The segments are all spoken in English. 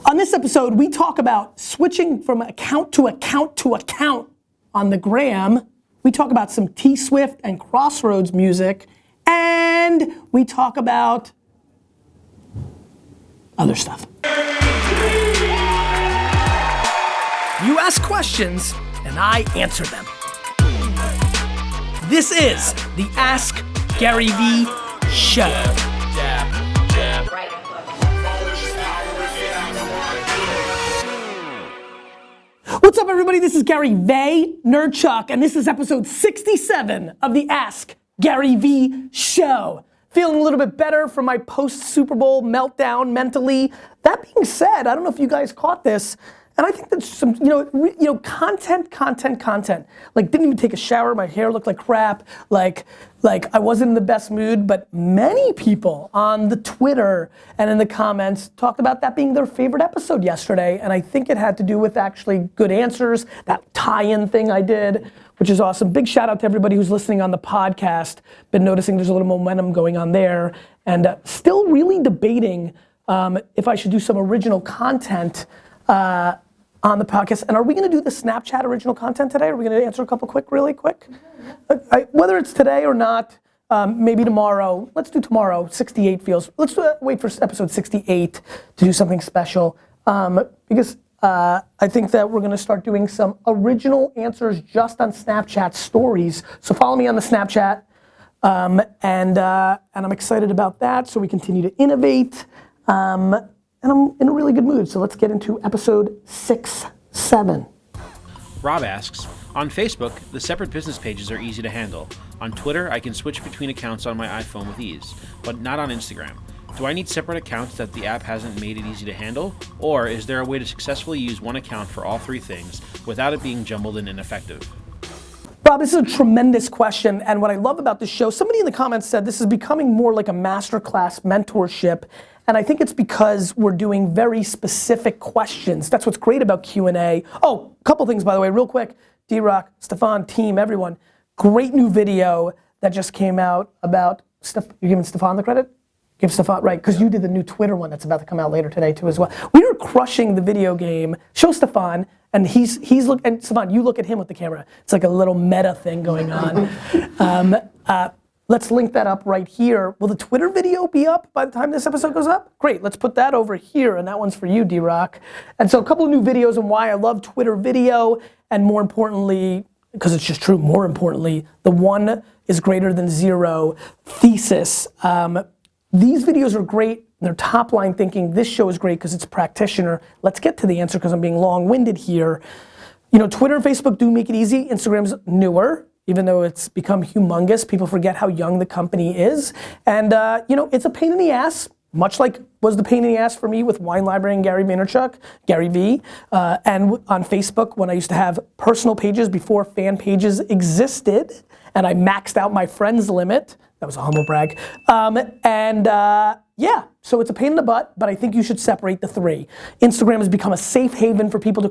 On this episode, we talk about switching from account to account to account on the gram. We talk about some T-Swift and Crossroads music, and we talk about other stuff. You ask questions, and I answer them. This is the Ask Gary V Show. What's up, everybody? This is Gary Vaynerchuk, and this is episode 67 of the Ask Gary V Show. Feeling a little bit better from my post-Super Bowl meltdown mentally. That being said, I don't know if you guys caught this, and I think that's some, content. Like, didn't even take a shower, my hair looked like crap, like I wasn't in the best mood, but many people on the Twitter and in the comments talked about that being their favorite episode yesterday, and I think it had to do with actually good answers, that tie-in thing I did, which is awesome. Big shout out to everybody who's listening on the podcast. Been noticing there's a little momentum going on there, and still really debating if I should do some original content on the podcast. And are we gonna do the Snapchat original content today? Are we gonna answer a couple really quick? Whether it's today or not, maybe tomorrow. Let's do tomorrow. 68 feels. Let's wait for episode 68 to do something special, because I think that we're gonna start doing some original answers just on Snapchat stories. So follow me on the Snapchat, and I'm excited about that. So we continue to innovate. And I'm in a really good mood, so let's get into episode 67. Rob asks, on Facebook, the separate business pages are easy to handle. On Twitter, I can switch between accounts on my iPhone with ease, but not on Instagram. Do I need separate accounts that the app hasn't made it easy to handle? Or is there a way to successfully use one account for all three things without it being jumbled and ineffective? Rob, this is a tremendous question, and what I love about this show, somebody in the comments said this is becoming more like a masterclass mentorship. And I think it's because we're doing very specific questions. That's what's great about Q&A. Oh, a couple things, by the way, real quick. D-Rock, Stefan, team, everyone. Great new video that just came out about, you're giving Stefan the credit? Give Stefan, right, because you did the new Twitter one that's about to come out later today too as well. We are crushing the video game. Show Stefan, and he's and Stefan, you look at him with the camera. It's like a little meta thing going on. Let's link that up right here. Will the Twitter video be up by the time this episode goes up? Great, let's put that over here, and that one's for you, D-Rock. And so a couple of new videos on why I love Twitter video, and more importantly, because it's just true, more importantly, the one is greater than zero thesis. These videos are great, they're top line thinking. This show is great because it's practitioner. Let's get to the answer because I'm being long-winded here. Twitter and Facebook do make it easy. Instagram's newer. Even though it's become humongous, people forget how young the company is. And it's a pain in the ass, much like was the pain in the ass for me with Wine Library and Gary Vaynerchuk, Gary V. And on Facebook, when I used to have personal pages before fan pages existed, and I maxed out my friends limit. That was a humble brag. So it's a pain in the butt, but I think you should separate the three. Instagram has become a safe haven for people to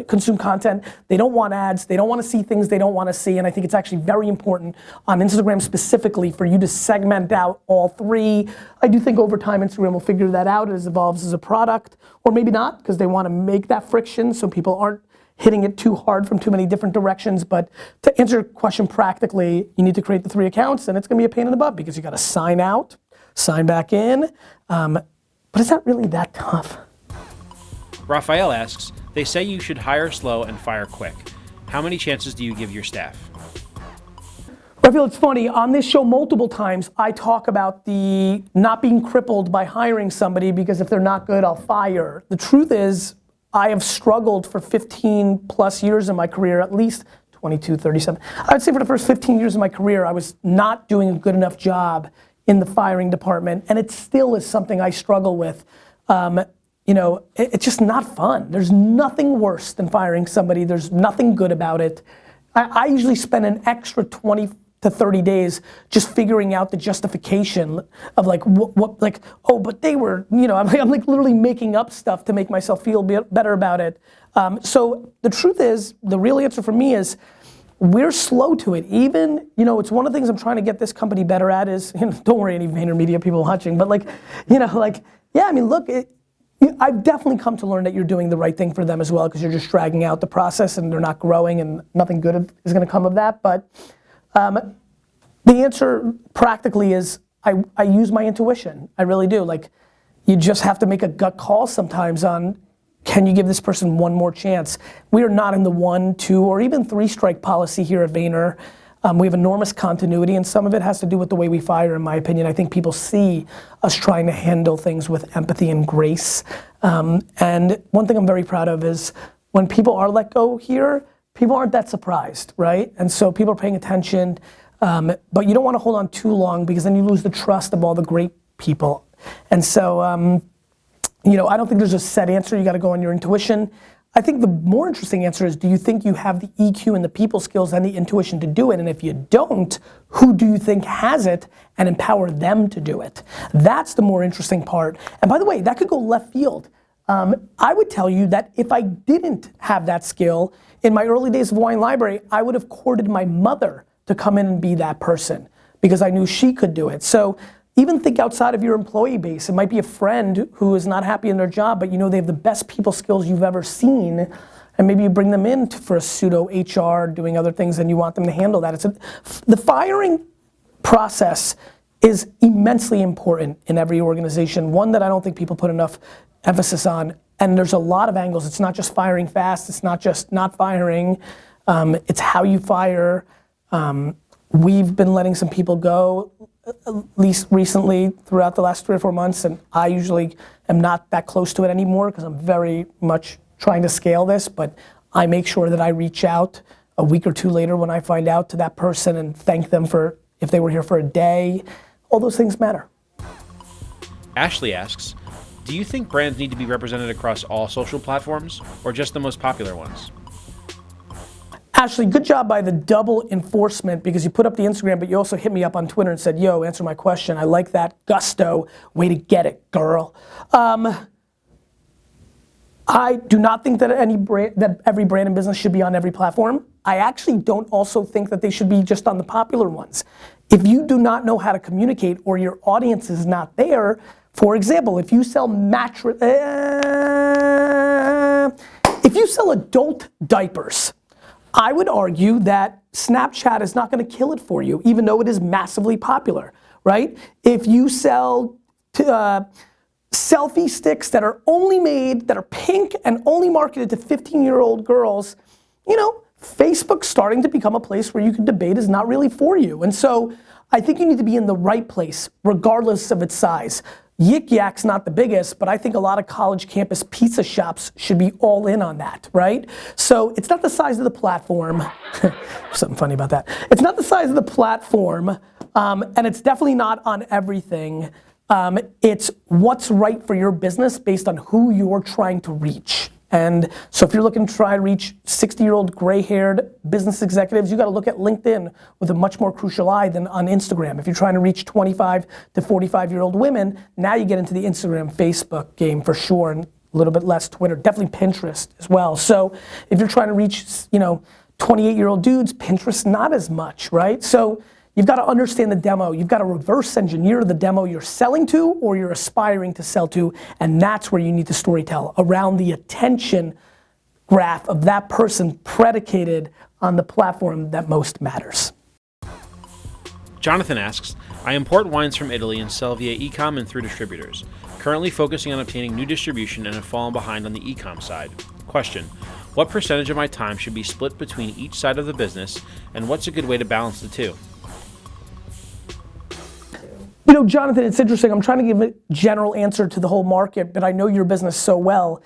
consume content. They don't want ads, they don't want to see things they don't want to see, and I think it's actually very important on Instagram specifically for you to segment out all three. I do think over time Instagram will figure that out as it evolves as a product, or maybe not, because they want to make that friction so people aren't hitting it too hard from too many different directions. But to answer your question practically, you need to create the three accounts, and it's gonna be a pain in the butt because you gotta sign out, sign back in, but it's not really that tough. Raphael asks, they say you should hire slow and fire quick. How many chances do you give your staff? Raphael, it's funny, on this show multiple times, I talk about the not being crippled by hiring somebody because if they're not good, I'll fire. The truth is, I have struggled for 15 plus years in my career, at least 22, 37. I would say for the first 15 years of my career, I was not doing a good enough job in the firing department, and it still is something I struggle with. It's just not fun. There's nothing worse than firing somebody. There's nothing good about it. I usually spend an extra 20 to 30 days just figuring out the justification of but they were, I'm like literally making up stuff to make myself feel better about it. So the truth is, the real answer for me is, we're slow to it. Even, it's one of the things I'm trying to get this company better at is, don't worry any VaynerMedia people watching, but look, I've definitely come to learn that you're doing the right thing for them as well, because you're just dragging out the process and they're not growing and nothing good is gonna come of that. But the answer practically is I use my intuition. I really do. Like, you just have to make a gut call sometimes on, can you give this person one more chance? We are not in the 1, 2, or even 3 strike policy here at Vayner. We have enormous continuity, and some of it has to do with the way we fire, in my opinion. I think people see us trying to handle things with empathy and grace. And one thing I'm very proud of is when people are let go here, people aren't that surprised, right? And so people are paying attention, but you don't want to hold on too long, because then you lose the trust of all the great people. And so, I don't think there's a set answer. You got to go on your intuition. I think the more interesting answer is, do you think you have the EQ and the people skills and the intuition to do it? And if you don't, who do you think has it, and empower them to do it? That's the more interesting part. And by the way, that could go left field. I would tell you that if I didn't have that skill, in my early days of Wine Library, I would have courted my mother to come in and be that person, because I knew she could do it. So even think outside of your employee base. It might be a friend who is not happy in their job, but they have the best people skills you've ever seen, and maybe you bring them in for a pseudo HR doing other things, and you want them to handle that. The firing process is immensely important in every organization, one that I don't think people put enough emphasis on, and there's a lot of angles. It's not just firing fast, it's not just not firing, it's how you fire. We've been letting some people go, at least recently, throughout the last 3 or 4 months, and I usually am not that close to it anymore, because I'm very much trying to scale this, but I make sure that I reach out a week or 2 later when I find out to that person and thank them for, if they were here for a day. All those things matter. Ashley asks, do you think brands need to be represented across all social platforms, or just the most popular ones? Ashley, good job by the double enforcement, because you put up the Instagram, but you also hit me up on Twitter and said, yo, answer my question. I like that gusto. Way to get it, girl. I do not think that every brand and business should be on every platform. I actually don't also think that they should be just on the popular ones. If you do not know how to communicate, or your audience is not there, for example, if you sell if you sell adult diapers, I would argue that Snapchat is not gonna kill it for you, even though it is massively popular, right? If you sell selfie sticks that are only made, that are pink and only marketed to 15-year-old girls, Facebook's starting to become a place where you can debate is not really for you. And so I think you need to be in the right place, regardless of its size. Yik Yak's not the biggest, but I think a lot of college campus pizza shops should be all in on that, right? So it's not the size of the platform. Something funny about that. It's not the size of the platform, and it's definitely not on everything. It's what's right for your business based on who you're trying to reach. And so if you're looking to try to reach 60-year-old gray-haired business executives, you gotta look at LinkedIn with a much more crucial eye than on Instagram. If you're trying to reach 25 to 45-year-old women, now you get into the Instagram, Facebook game for sure, and a little bit less Twitter, definitely Pinterest as well. So if you're trying to reach 28-year-old dudes, Pinterest not as much, right? So you've got to understand the demo. You've got to reverse engineer the demo you're selling to or you're aspiring to sell to, and that's where you need to storytell, around the attention graph of that person predicated on the platform that most matters. Jonathan asks, I import wines from Italy and sell via ecomm and through distributors. Currently focusing on obtaining new distribution and have fallen behind on the ecomm side. Question, what percentage of my time should be split between each side of the business, and what's a good way to balance the two? Jonathan, it's interesting. I'm trying to give a general answer to the whole market, but I know your business so well.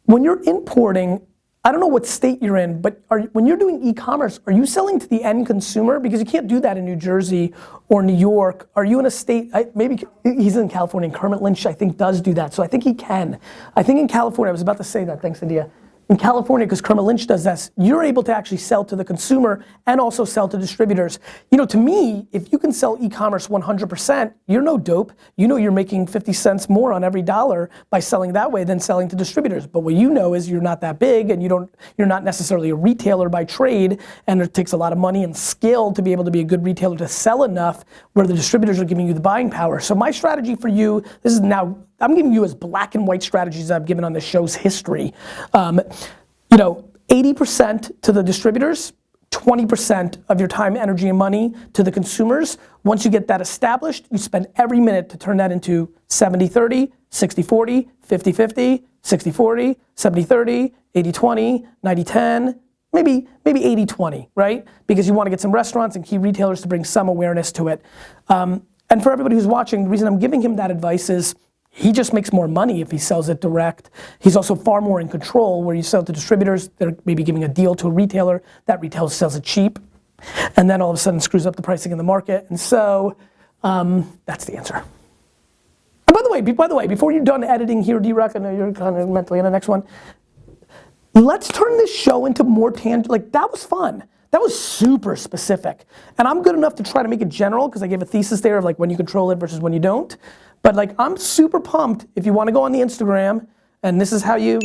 When you're importing, I don't know what state you're in, but when you're doing e-commerce, are you selling to the end consumer? Because you can't do that in New Jersey or New York. Are you in a state, maybe he's in California, and Kermit Lynch, I think, does do that. So I think he can. I think in California, I was about to say that, thanks, India. In California, because Kermit Lynch does this, you're able to actually sell to the consumer and also sell to distributors. To me, if you can sell e-commerce 100%, you're no dope. You're making 50 cents more on every dollar by selling that way than selling to distributors. But what you know is you're not that big, and you're not necessarily a retailer by trade, and it takes a lot of money and skill to be able to be a good retailer to sell enough where the distributors are giving you the buying power. So my strategy for you, this is now I'm giving you as black and white strategies I've given on the show's history. You know, 80% to the distributors, 20% of your time, energy, and money to the consumers. Once you get that established, you spend every minute to turn that into 70-30, 60-40, 50-50, 60-40, 70-30, 80-20, 90-10, maybe 80-20, right? Because you want to get some restaurants and key retailers to bring some awareness to it. And for everybody who's watching, the reason I'm giving him that advice is he just makes more money if he sells it direct. He's also far more in control. Where you sell to distributors, they're maybe giving a deal to a retailer, that retailer sells it cheap, and then all of a sudden screws up the pricing in the market. And so that's the answer. And by the way, before you're done editing here, D-Rock, I know you're kind of mentally on the next one. Let's turn this show into more tangent. Like, that was fun. That was super specific. And I'm good enough to try to make it general because I gave a thesis there of like when you control it versus when you don't. But like, I'm super pumped if you want to go on the Instagram, and this is how you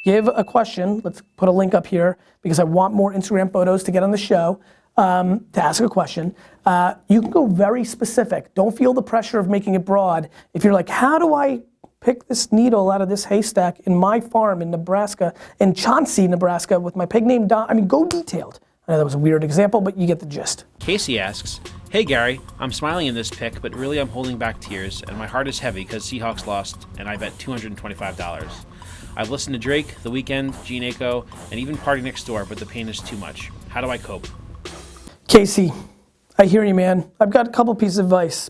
give a question. Let's put a link up here because I want more Instagram photos to get on the show, to ask a question. You can go very specific. Don't feel the pressure of making it broad. If you're like, how do I pick this needle out of this haystack in my farm in Nebraska, in Chauncey, Nebraska, with my pig named Don? I mean, go detailed. I know that was a weird example, but you get the gist. Casey asks, hey Gary, I'm smiling in this pic, but really I'm holding back tears, and my heart is heavy because Seahawks lost, and I bet $225. I've listened to Drake, The Weeknd, Jhene Aiko, and even PartyNextDoor, but the pain is too much. How do I cope? Casey, I hear you, man. I've got a couple pieces of advice.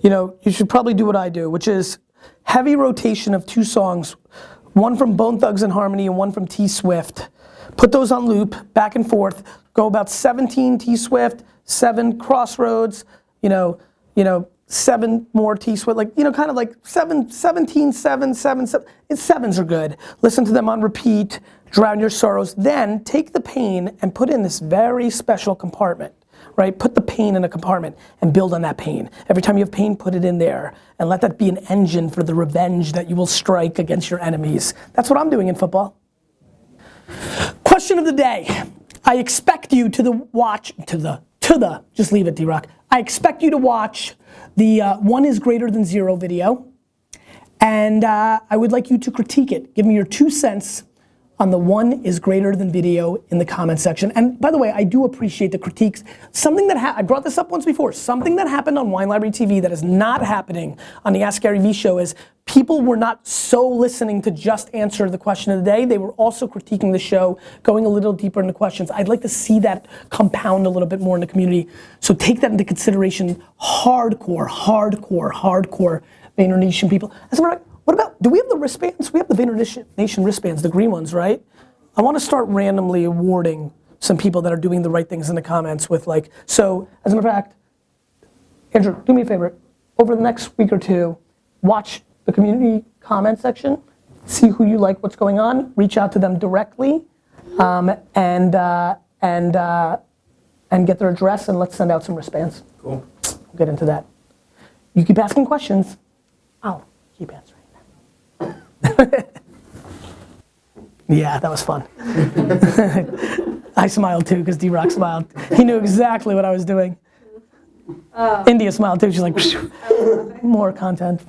You know, you should probably do what I do, which is heavy rotation of 2 songs, one from Bone Thugs and Harmony and one from T Swift. Put those on loop, back and forth. Go about 17 T Swift, 7 Crossroads, you know, 7 more T Swift, like, you know, kind of like 17, 7, 7, 7. Sevens are good. Listen to them on repeat, drown your sorrows. Then take the pain and put in this very special compartment, right? Put the pain in a compartment and build on that pain. Every time you have pain, put it in there and let that be an engine for the revenge that you will strike against your enemies. That's what I'm doing in football. Question of the day. I expect you just leave it, D-Rock. I expect you to watch the 1 is greater than 0 video, and I would like you to critique it. Give me your 2 cents on the 1 is greater than video in the comment section. And by the way, I do appreciate the critiques. Something that I brought this up once before, something that happened on Wine Library TV that is not happening on the Ask Gary Vee show is people were not so listening to just answer the question of the day. They were also critiquing the show, going a little deeper into questions. I'd like to see that compound a little bit more in the community. So take that into consideration. Hardcore Vayner Nation people. As a matter of fact, what about, do we have the wristbands? We have the Vayner Nation wristbands, the green ones, right? I want to start randomly awarding some people that are doing the right things in the comments with like, so as a matter of fact, Andrew, do me a favor. Over the next week or 2, watch the community comment section, see who you like, what's going on, reach out to them directly, and get their address, and let's send out some wristbands. Cool. We'll get into that. You keep asking questions, I'll keep answering. Yeah, that was fun. I smiled too, because D-Rock smiled. He knew exactly what I was doing. India smiled too, she's like, more content.